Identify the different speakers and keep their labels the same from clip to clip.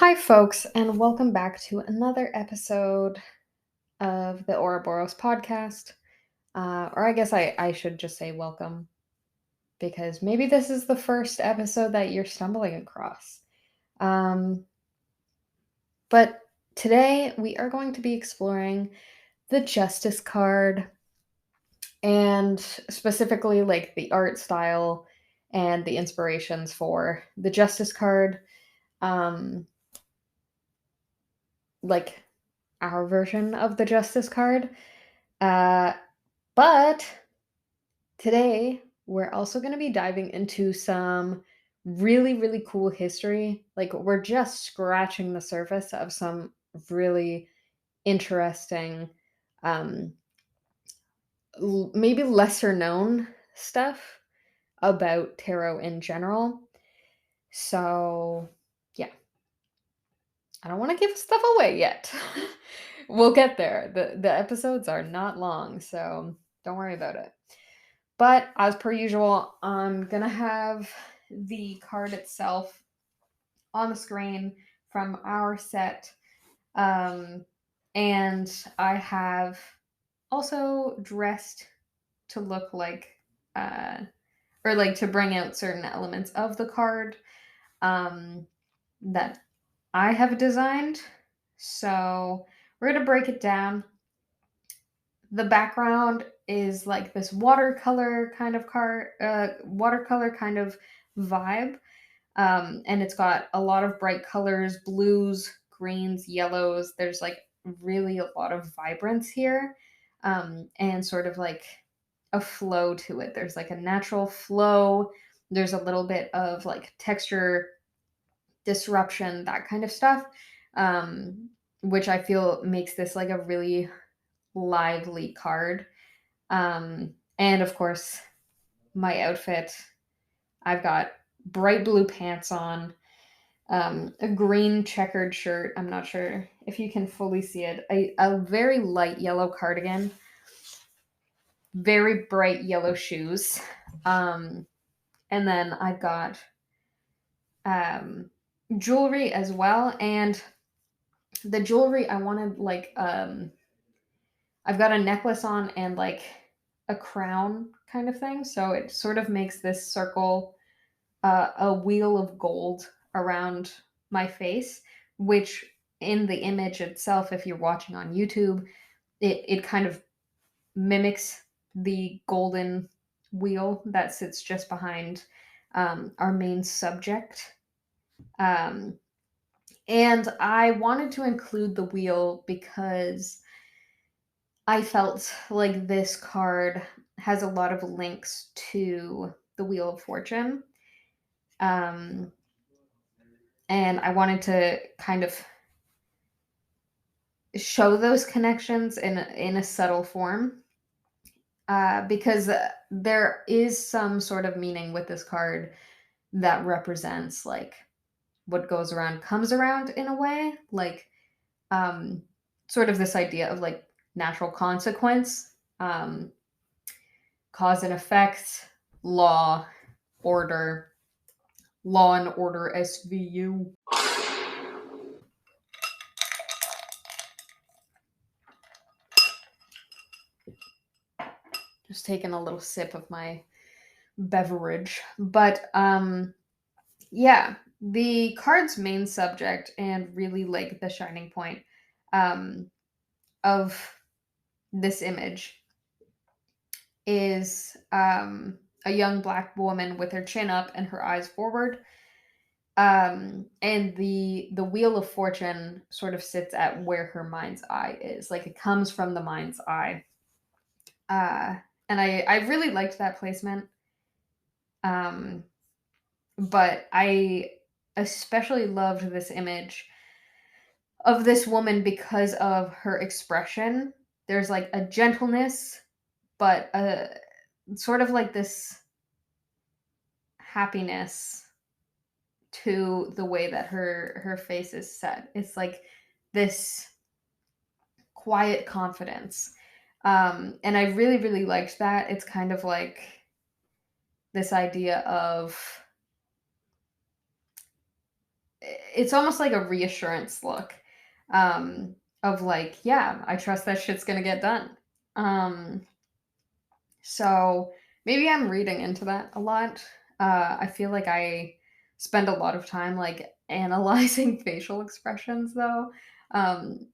Speaker 1: Hi, folks, and welcome back to another episode of the Auraborrows podcast. Or I guess I should just say welcome because maybe this is the first episode that you're stumbling across. Um, but today we are going to be exploring the Justice card and specifically like the art style and the inspirations for the Justice card. Um, like our version of the Justice card. Uh, but today we're also going to be diving into some really, really cool history. Like, we're just scratching the surface of some really interesting, um, maybe lesser known stuff about tarot in general. So, yeah, I don't want to give stuff away yet. We'll get there. The episodes are not long, so don't worry about it. But as per usual, I'm gonna have the card itself on the screen from our set. Um, and I have also dressed to look like, uh, or like to bring out certain elements of the card um, that I have designed. So we're gonna break it down. The background is like this watercolor kind of vibe. And it's got a lot of bright colors, blues, greens, yellows. There's like really a lot of vibrance here. And sort of like a flow to it. There's like a natural flow. There's a little bit of like texture disruption, that kind of stuff. Um, which I feel makes this like a really lively card. And of course, my outfit. I've got bright blue pants on, a green checkered shirt. I'm not sure if you can fully see it. A very light yellow cardigan, very bright yellow shoes. Um, and then I've got um, jewelry as well. And the jewelry I wanted like I've got a necklace on and like a crown kind of thing. So it sort of makes this circle, a wheel of gold around my face, which in the image itself, if you're watching on YouTube, it kind of mimics the golden wheel that sits just behind our main subject. Um, and I wanted to include the wheel because I felt like this card has a lot of links to the Wheel of Fortune. Um, and I wanted to kind of show those connections in a subtle form, because there is some sort of meaning with this card that represents like what goes around comes around in a way, like um, sort of this idea of like natural consequence, um, cause and effect, law, order, law and order SVU. Just taking a little sip of my beverage. But yeah, the card's main subject and really like the shining point um of this image is a young black woman with her chin up and her eyes forward. And the wheel of fortune sort of sits at where her mind's eye is. Like, it comes from the mind's eye. Uh and I really liked that placement. Um but I especially loved this image of this woman because of her expression. There's like a gentleness, but sort of like this happiness to the way that her face is set. It's like this quiet confidence. And I really, really liked that. It's kind of like this idea of it's almost like a reassurance look, um, of like, yeah, I trust that shit's gonna get done. Um, so maybe I'm reading into that a lot. I feel like I spend a lot of time like analyzing facial expressions though. Um,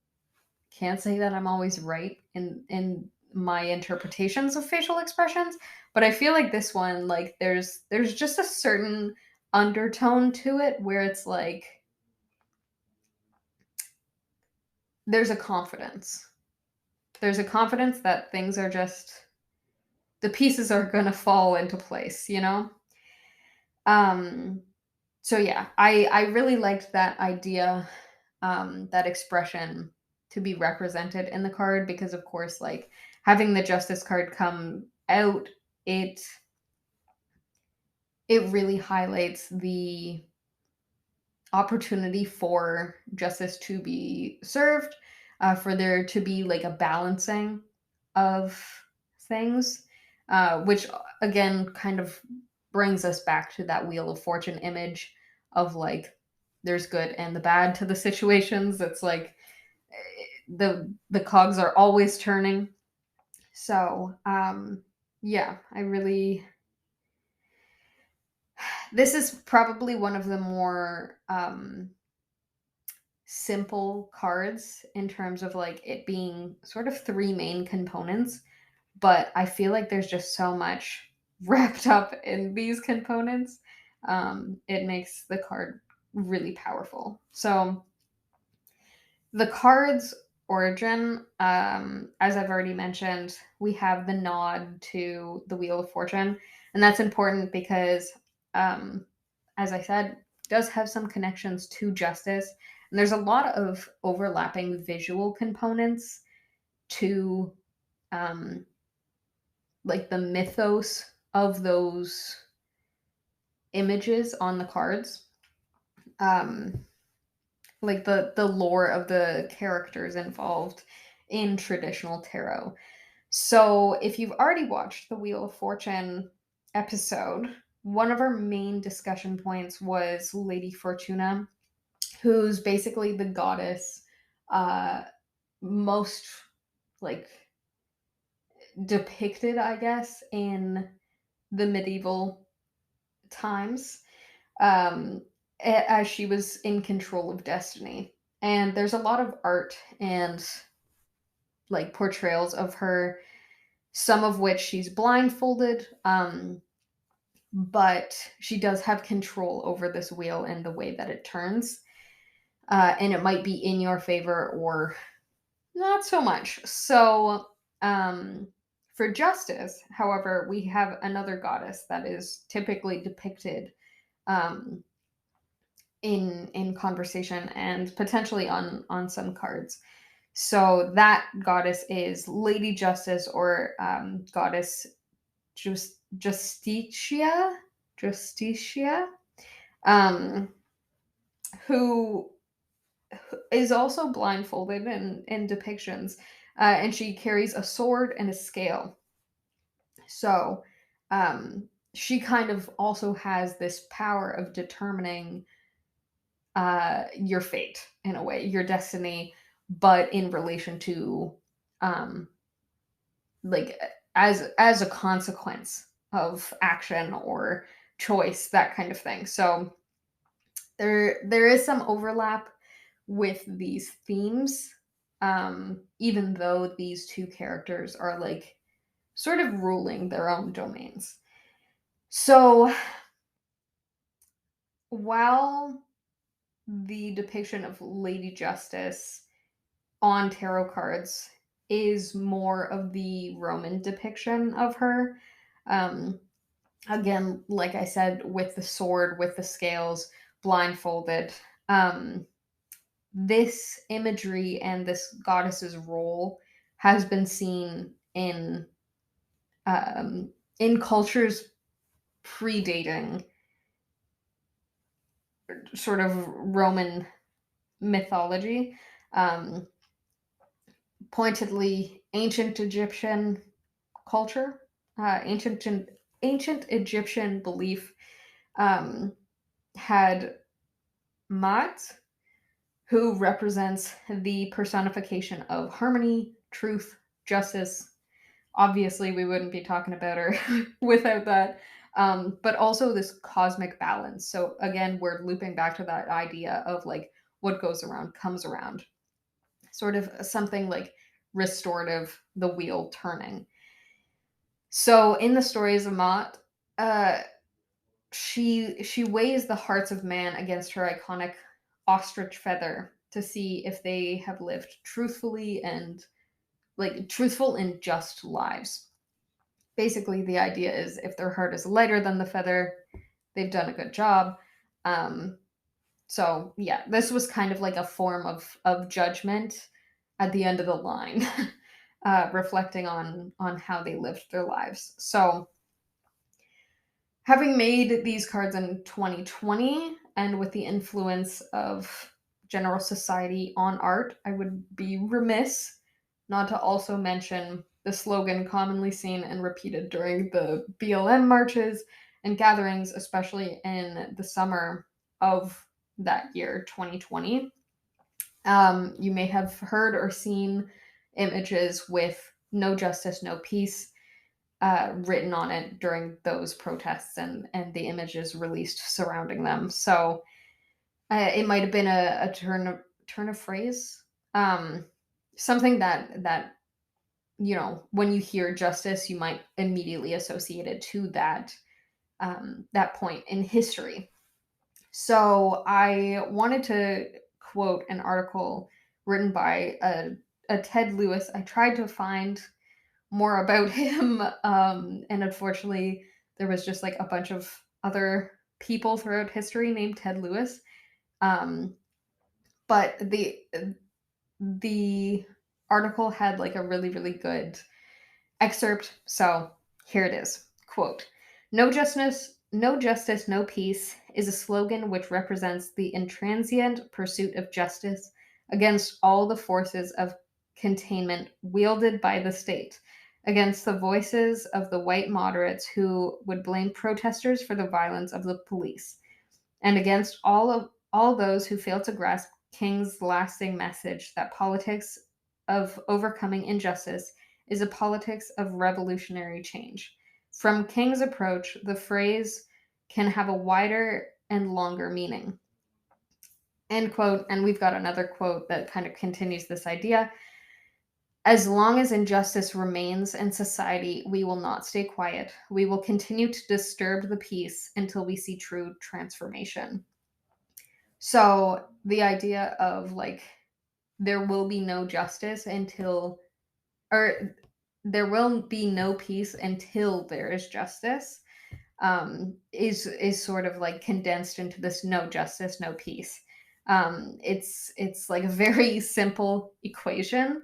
Speaker 1: can't say that I'm always right in my interpretations of facial expressions, but I feel like this one, like there's just a certain undertone to it where it's like there's a confidence. There's a confidence that things are just the pieces are gonna fall into place, you know? Um so yeah, I really liked that idea, that expression to be represented in the card because of course like having the justice card come out, it it really highlights the opportunity for justice to be served, for there to be like a balancing of things, which again kind of brings us back to that Wheel of Fortune image of like there's good and the bad to the situations. It's like the cogs are always turning. So yeah, I really this is probably one of the more simple cards in terms of like it being sort of three main components, but I feel like there's just so much wrapped up in these components. It makes the card really powerful. So the card's origin, as I've already mentioned, we have the nod to the Wheel of Fortune, and that's important because, um, as I said, does have some connections to justice, and there's a lot of overlapping visual components to, um, like the mythos of those images on the cards. Um, like the lore of the characters involved in traditional tarot. So, if you've already watched the Wheel of Fortune episode, one of our main discussion points was Lady Fortuna, who's basically the goddess uh most like depicted, I guess, in the medieval times, um as she was in control of destiny. And there's a lot of art and like portrayals of her, some of which she's blindfolded, but she does have control over this wheel and the way that it turns. And it might be in your favor or not so much. So, um, for justice, however, we have another goddess that is typically depicted, um, in conversation and potentially on some cards. So that goddess is Lady Justice, or goddess Justitia, Justitia, um, who is also blindfolded in depictions, and she carries a sword and a scale. So she kind of also has this power of determining your fate in a way, your destiny, but in relation to um, like as a consequence of action or choice, that kind of thing. So there is some overlap with these themes, even though these two characters are like sort of ruling their own domains. So while the depiction of Lady Justice on tarot cards is more of the Roman depiction of her, um, again, like I said, with the sword, with the scales, blindfolded. This imagery and this goddess's role has been seen um, in cultures predating sort of Roman mythology. Um, Pointedly, ancient Egyptian culture, ancient Egyptian belief, um, had Mat, who represents the personification of harmony, truth, justice. Obviously, we wouldn't be talking about her without that. But also this cosmic balance. So again, we're looping back to that idea of like what goes around comes around, sort of something like restorative, the wheel turning. So in the stories of Mott, uh, she weighs the hearts of man against her iconic ostrich feather to see if they have lived truthfully and like truthful and just lives. Basically, the idea is if their heart is lighter than the feather, they've done a good job. Um, so yeah, this was kind of like a form of judgment at the end of the line, reflecting on how they lived their lives. So having made these cards in 2020 and with the influence of general society on art, I would be remiss not to also mention the slogan commonly seen and repeated during the BLM marches and gatherings, especially in the summer of that year, 2020. You may have heard or seen images with "No justice, no peace" written on it during those protests and the images released surrounding them. So it might have been a turn of phrase, um, something that when you hear justice, you might immediately associate it to that point in history. So I wanted to quote an article written by a Ted Lewis. I tried to find more about him. And unfortunately, there was just like a bunch of other people throughout history named Ted Lewis. Um, but the article had like a really really good excerpt. So here it is. Quote: no justice, no peace is a slogan which represents the intransient pursuit of justice against all the forces of containment wielded by the state, against the voices of the white moderates who would blame protesters for the violence of the police, and against all those who fail to grasp King's lasting message that politics of overcoming injustice is a politics of revolutionary change. From King's approach, the phrase can have a wider and longer meaning. End quote. And we've got another quote that kind of continues this idea. As long as injustice remains in society, we will not stay quiet. We will continue to disturb the peace until we see true transformation. So the idea of like there will be no justice until, or there will be no peace until there is justice, is sort of like condensed into this no justice, no peace. It's like a very simple equation,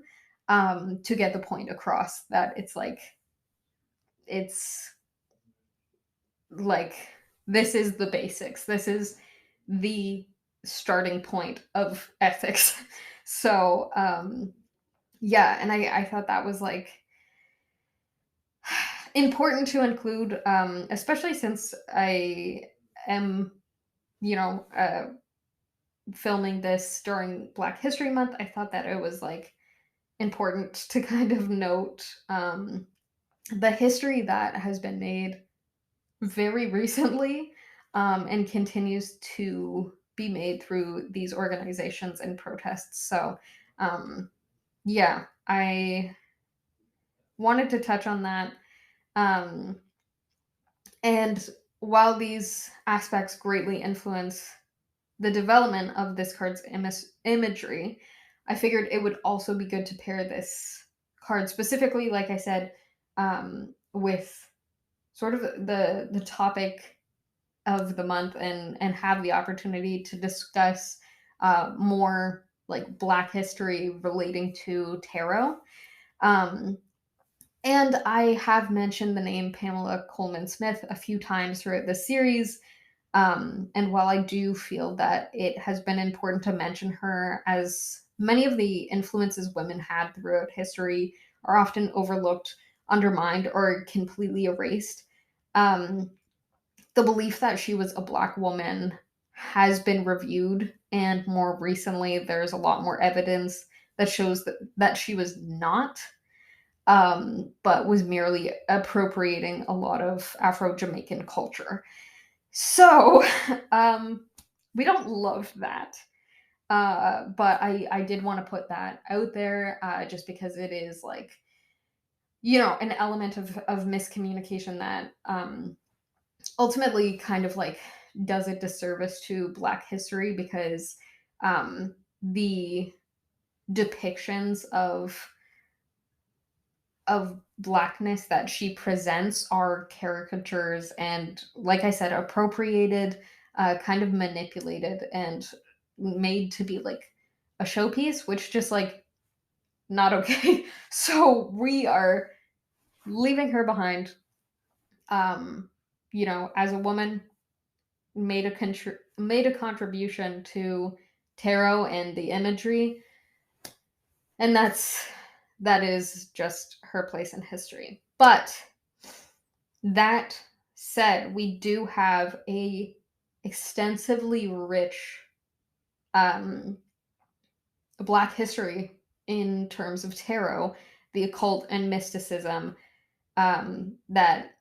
Speaker 1: to get the point across that it's like this is the basics. This is the starting point of ethics. So yeah, and I thought that was like important to include, especially since I am, you know, filming this during Black History Month. I thought that it was like important to kind of note the history that has been made very recently, and continues to be made through these organizations and protests. So, yeah, I wanted to touch on that. Um, and while these aspects greatly influence the development of this card's imagery, I figured it would also be good to pair this card specifically, like I said, with sort of the topic of the month and have the opportunity to discuss more like Black history relating to tarot. Um, and I have mentioned the name Pamela Coleman Smith a few times throughout the series. And while I do feel that it has been important to mention her, as many of the influences women had throughout history are often overlooked, undermined, or completely erased, um, the belief that she was a Black woman has been reviewed, and more recently there's a lot more evidence that shows that she was not, but was merely appropriating a lot of Afro-Jamaican culture. So we don't love that. But I did want to put that out there, just because it is like, an element of miscommunication that ultimately kind of like does a disservice to Black history, because the depictions of Blackness that she presents are caricatures and, like I said, appropriated, kind of manipulated and made to be like a showpiece, which just like not okay. So we are leaving her behind. Um, as a woman, made a contribution to tarot and the imagery, and that is just her place in history. But that said, we do have a extensively rich um, Black history in terms of tarot, the occult, and mysticism, that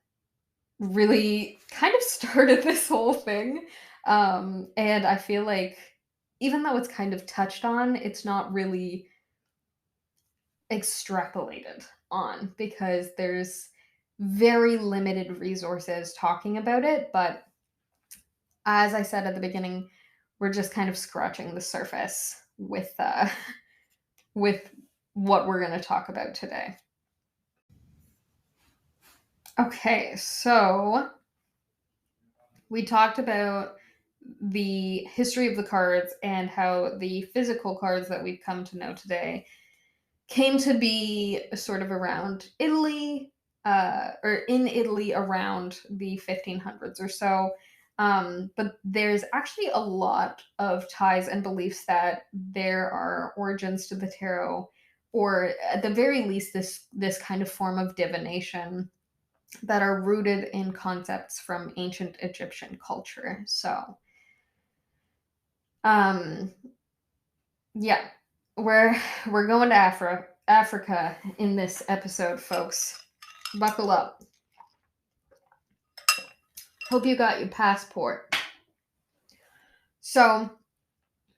Speaker 1: really kind of started this whole thing. And I feel like, even though it's kind of touched on, it's not really extrapolated on, because there's very limited resources talking about it. But as I said at the beginning, we're just kind of scratching the surface with with what we're going to talk about today. Okay, so we talked about the history of the cards and how the physical cards that we've come to know today came to be sort of around Italy, or in Italy around the 1500s or so. But there's actually a lot of ties and beliefs that there are origins to the tarot, or at the very least, this kind of form of divination, that are rooted in concepts from ancient Egyptian culture. So, um, yeah, we're going to Africa in this episode, folks. Buckle up. Hope you got your passport. So,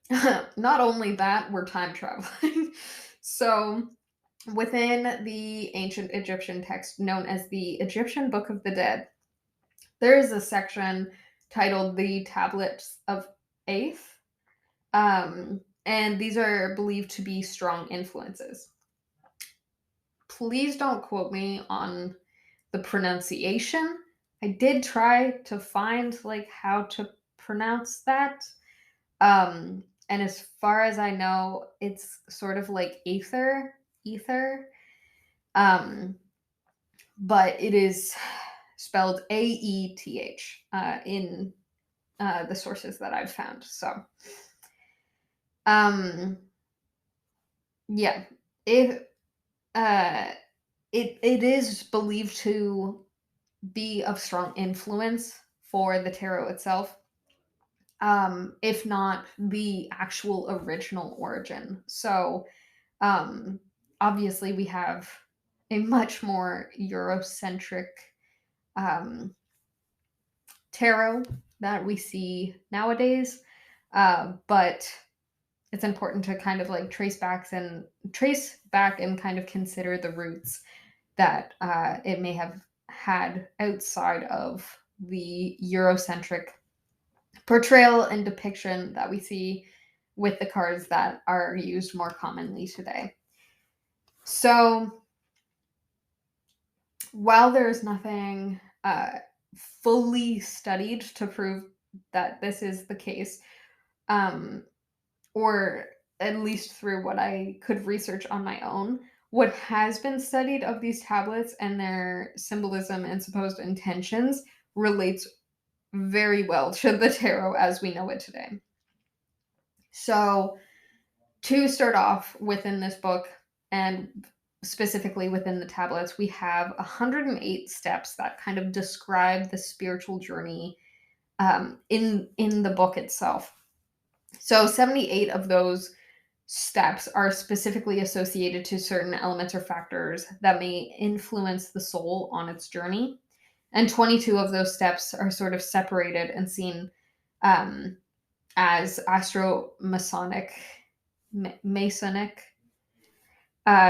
Speaker 1: not only that, we're time traveling. So, within the ancient Egyptian text known as the Egyptian Book of the Dead, there is a section titled the Tablets of Aeth. And these are believed to be strong influences. Please don't quote me on the pronunciation. I did try to find like how to pronounce that. And as far as I know, it's sort of like ether. Um, but it is spelled Aeth, in the sources that I've found. So, um, yeah, it uh, it is believed to be of strong influence for the tarot itself, if not the actual original origin. So, um, obviously, we have a much more Eurocentric um, tarot that we see nowadays, but it's important to kind of like trace back and kind of consider the roots that it may have had outside of the Eurocentric portrayal and depiction that we see with the cards that are used more commonly today. So, while there's nothing fully studied to prove that this is the case, um, or at least through what I could research on my own, what has been studied of these tablets and their symbolism and supposed intentions relates very well to the tarot as we know it today. So, to start off within this book, and specifically within the tablets, we have 108 steps that kind of describe the spiritual journey in the book itself. So 78 of those steps are specifically associated to certain elements or factors that may influence the soul on its journey. And 22 of those steps are sort of separated and seen um, as astro-masonic, masonic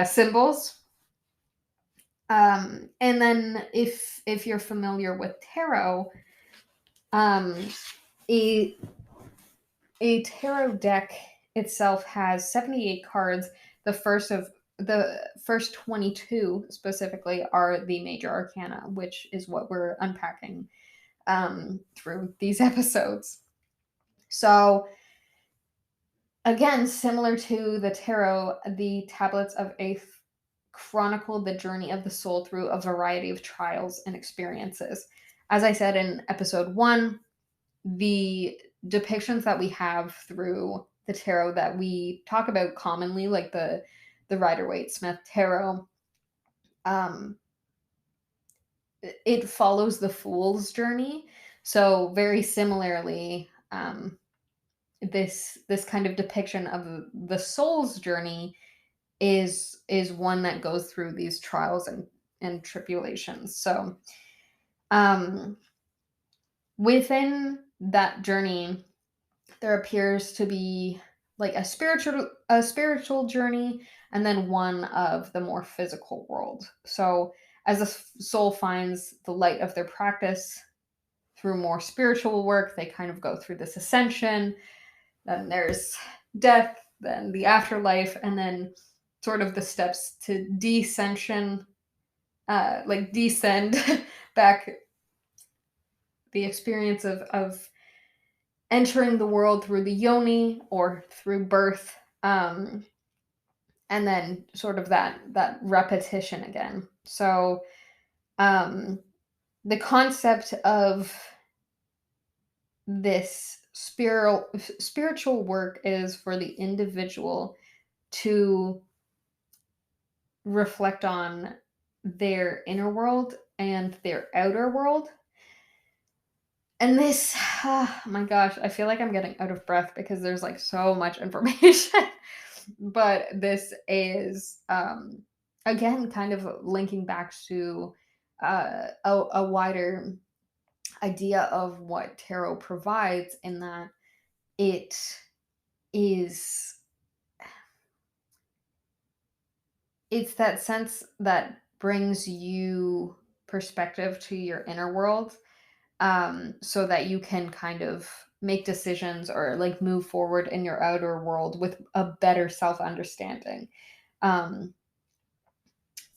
Speaker 1: symbols. And then if you're familiar with tarot, um, a a tarot deck itself has 78 cards. The first 22 specifically are the major arcana, which is what we're unpacking through these episodes. So again, similar to the tarot, the tablets of Aeth chronicle the journey of the soul through a variety of trials and experiences. As I said in episode 1, the depictions that we have through the tarot that we talk about commonly, like the Rider-Waite-Smith tarot, um, it follows the fool's journey. So very similarly, this kind of depiction of the soul's journey is one that goes through these trials and tribulations. So um, within that journey, there appears to be like a spiritual journey, and then one of the more physical world. So as the soul finds the light of their practice through more spiritual work, they kind of go through this ascension. Then there's death, then the afterlife, and then sort of the steps to descension, like descend back, the experience of entering the world through the yoni or through birth, and then sort of that repetition again. So um, the concept of this spiritual work is for the individual to reflect on their inner world and their outer world. And this, oh my gosh, I feel like I'm getting out of breath because there's like so much information. But this is, again, kind of linking back to a wider idea of what tarot provides, in that it is it's that sense that brings you perspective to your inner world, so that you can kind of make decisions or like move forward in your outer world with a better self understanding. um,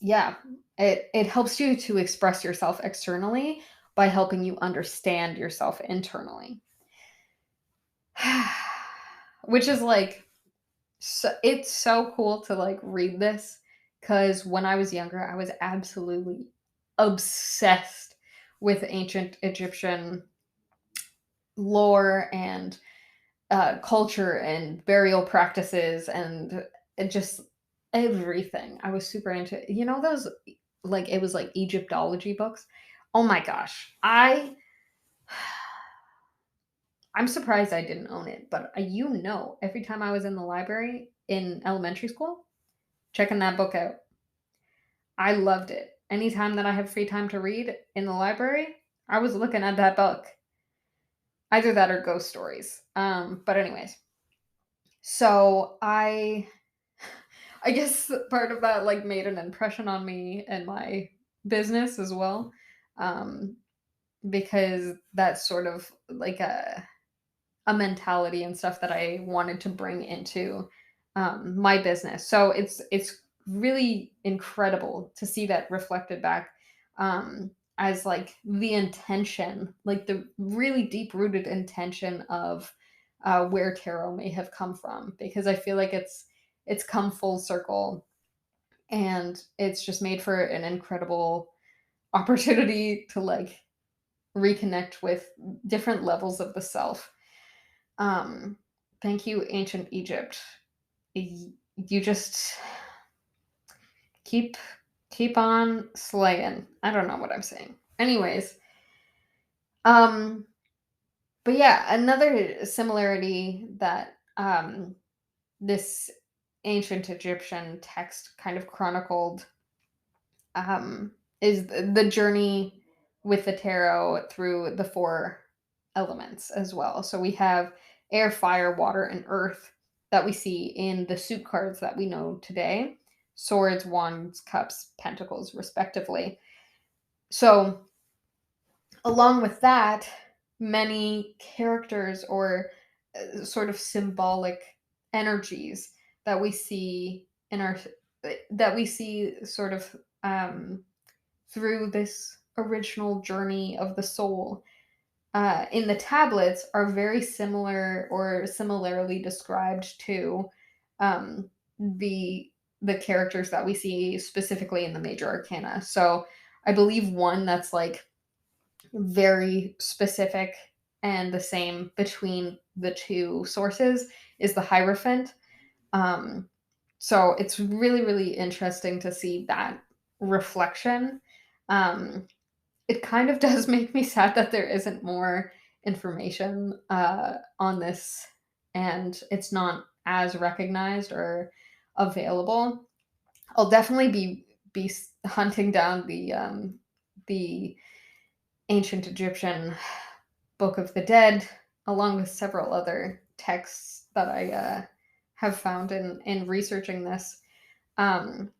Speaker 1: yeah, it helps you to express yourself externally by helping you understand yourself internally. Which is like, so it's so cool to like read this, because when I was younger, I was absolutely obsessed with ancient Egyptian lore and culture and burial practices and just everything. I was super into, those, like, it was like Egyptology books. Oh my gosh, I'm surprised I didn't own it, but every time I was in the library in elementary school, checking that book out. I loved it. Anytime that I have free time to read in the library, I was looking at that book. Either that or ghost stories. But anyways, so I guess part of that like made an impression on me and my business as well. Um, because that's sort of like a mentality and stuff that I wanted to bring into my business. So it's really incredible to see that reflected back, as like the intention, like the really deep rooted intention of where tarot may have come from, because I feel like it's come full circle, and it's just made for an incredible opportunity to like reconnect with different levels of the self. um, Thank you, ancient Egypt. You just keep keep on slaying. I don't know what I'm saying. Anyways, um, But yeah, another similarity that this ancient Egyptian text kind of chronicled um, is the journey with the tarot through the four elements as well. So we have air, fire, water, and earth that we see in the suit cards that we know today: swords, wands, cups, pentacles, respectively. So, along with that, many characters or sort of symbolic energies that we see in our that we see sort of um, through this original journey of the soul in the tablets are very similar or similarly described to um, the the characters that we see specifically in the major arcana. So I believe one that's like very specific and the same between the two sources is the Hierophant. Um, so it's really, really interesting to see that reflection. Um, it kind of does make me sad that there isn't more information on this and it's not as recognized or available. I'll definitely be hunting down the ancient Egyptian Book of the Dead, along with several other texts that I have found in researching this, um,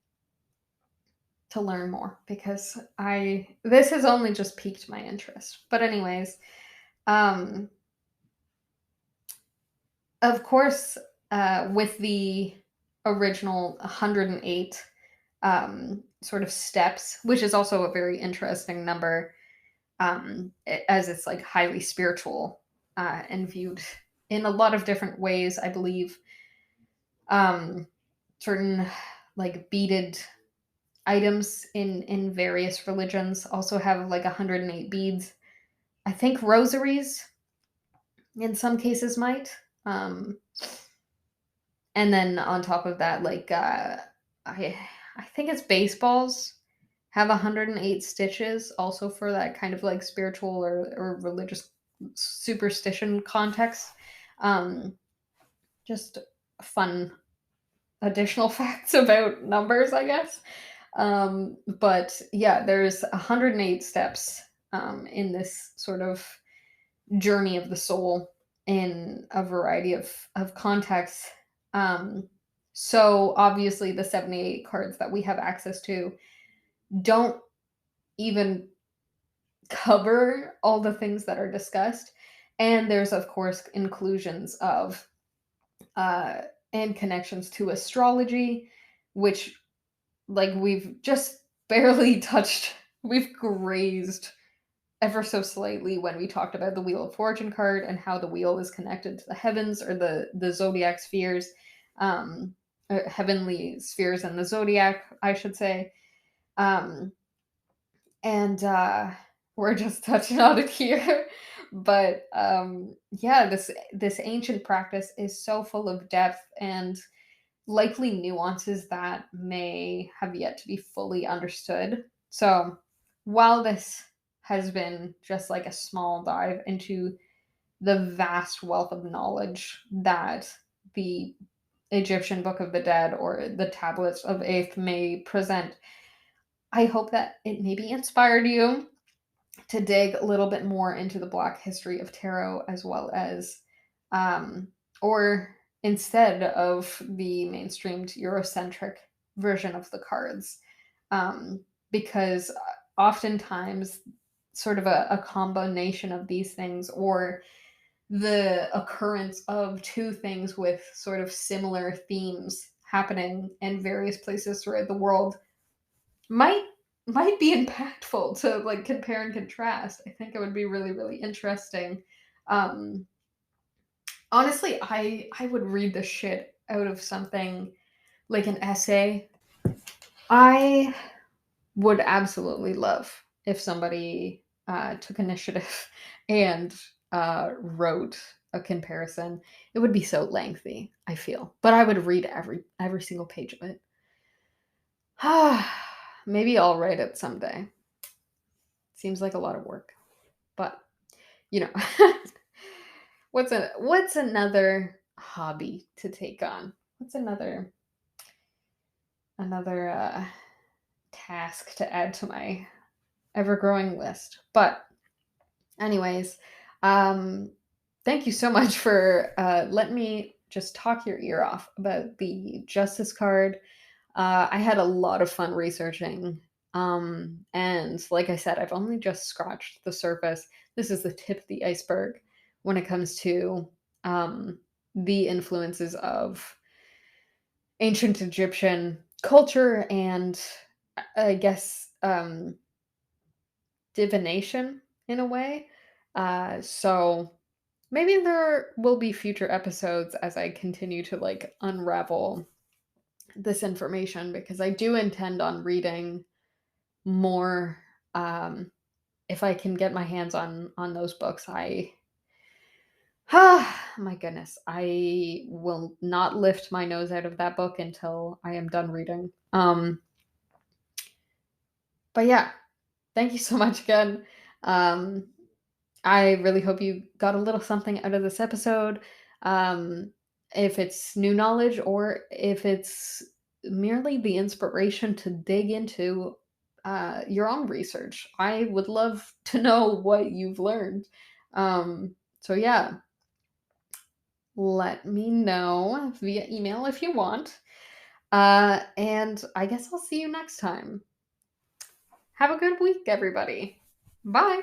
Speaker 1: to learn more because I this has only just piqued my interest. But anyways, um, of course, with the original 108 sort of steps, which is also a very interesting number, as it's like highly spiritual and viewed in a lot of different ways. I believe um, certain like beaded items in various religions also have like 108 beads. I think rosaries in some cases might. Um, and then on top of that, like I I think it's baseballs have 108 stitches also for that kind of like spiritual or religious superstition context. Um, just fun additional facts about numbers, I guess. But yeah, there's 108 steps in this sort of journey of the soul in a variety of contexts. Um, so obviously, the 78 cards that we have access to don't even cover all the things that are discussed. And there's, of course, inclusions of uh, and connections to astrology, which, like, we've just barely touched, we've grazed ever so slightly when we talked about the Wheel of Fortune card and how the wheel is connected to the heavens or the zodiac spheres, um, heavenly spheres and the zodiac, I should say. Um, and we're just touching on it here. But yeah, this ancient practice is so full of depth and likely nuances that may have yet to be fully understood. So while this has been just like a small dive into the vast wealth of knowledge that the Egyptian Book of the Dead or the tablets of Aeth may present, I hope that it maybe inspired you to dig a little bit more into the Black history of tarot, as well as, um, or instead of the mainstreamed Eurocentric version of the cards. Because oftentimes, sort of a combination of these things, or the occurrence of two things with sort of similar themes happening in various places throughout the world might might be impactful to like compare and contrast. I think it would be really, really interesting. Um, honestly, I would read the shit out of something like an essay. I would absolutely love if somebody took initiative and wrote a comparison. It would be so lengthy, I feel, but I would read every single page of it. Maybe I'll write it someday. Seems like a lot of work, but you know. What's another hobby to take on? What's another task to add to my ever-growing list? But anyways, um, thank you so much for letting me just talk your ear off about the justice card. I had a lot of fun researching. And like I said, I've only just scratched the surface. This is the tip of the iceberg when it comes to um, the influences of ancient Egyptian culture and I guess divination in a way. So maybe there will be future episodes as I continue to like unravel this information because I do intend on reading more if I can get my hands on those books. I my goodness, I will not lift my nose out of that book until I am done reading. But yeah, thank you so much again. Um I really hope you got a little something out of this episode. Um, if it's new knowledge or if it's merely the inspiration to dig into your own research, I would love to know what you've learned. So, yeah, let me know via email if you want. And I guess I'll see you next time. Have a good week, everybody. Bye.